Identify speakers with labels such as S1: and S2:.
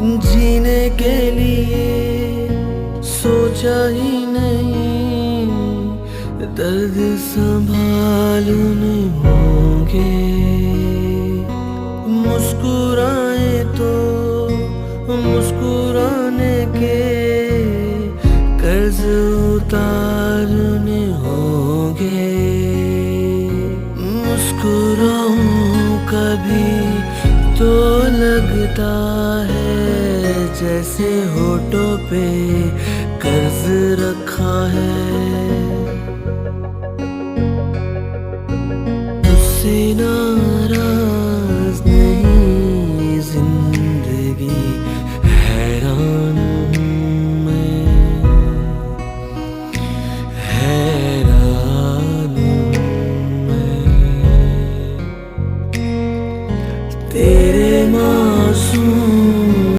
S1: जीने के लिए सोचा ही नहीं, दर्द संभालने होंगे। मुस्कुराए तो मुस्कुराने के कर्ज उतारने होंगे। मुस्कुराऊं कभी तो लगता है जैसे होठों पे कर्ज रखा है। तुझसे ना